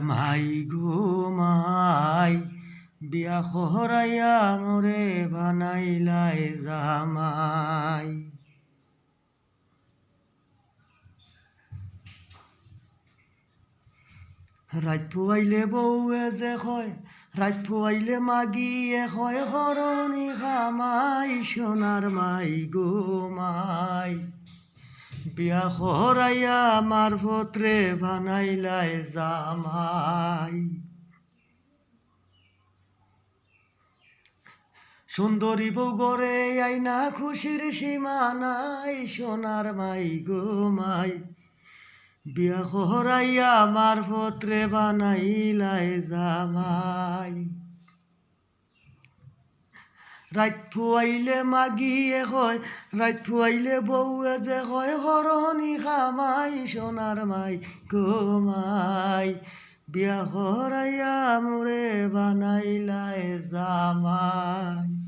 মাই গো মাই বিয়া খহরাইয়া মোরে বানাইলাই জামাই। রাত পুয়াইলে বউয়ে যে কয়, রাত পুয়াইলে মাগিয়ে কয় হরণি খামাই সোনার মাই গো মাই বিয়া খহরাইয়া আমার পত্রে বানাইলাই জামাই। সুন্দরী বউ গরে আইনা খুশির সীমা নাই সোনার মাই গো মাই বিয়া খহরাইয়া আমার পত্রে বানাইলাই জামাই। রাত ফুয়াইলে মাগিয়ে কয়, রাত ফুয়াইলে বউয়ে যে কয় হরণি খামাই সোনার মাই গো মাই বিয়া খহরাইয়া মোরে বানাইলাই জামাই।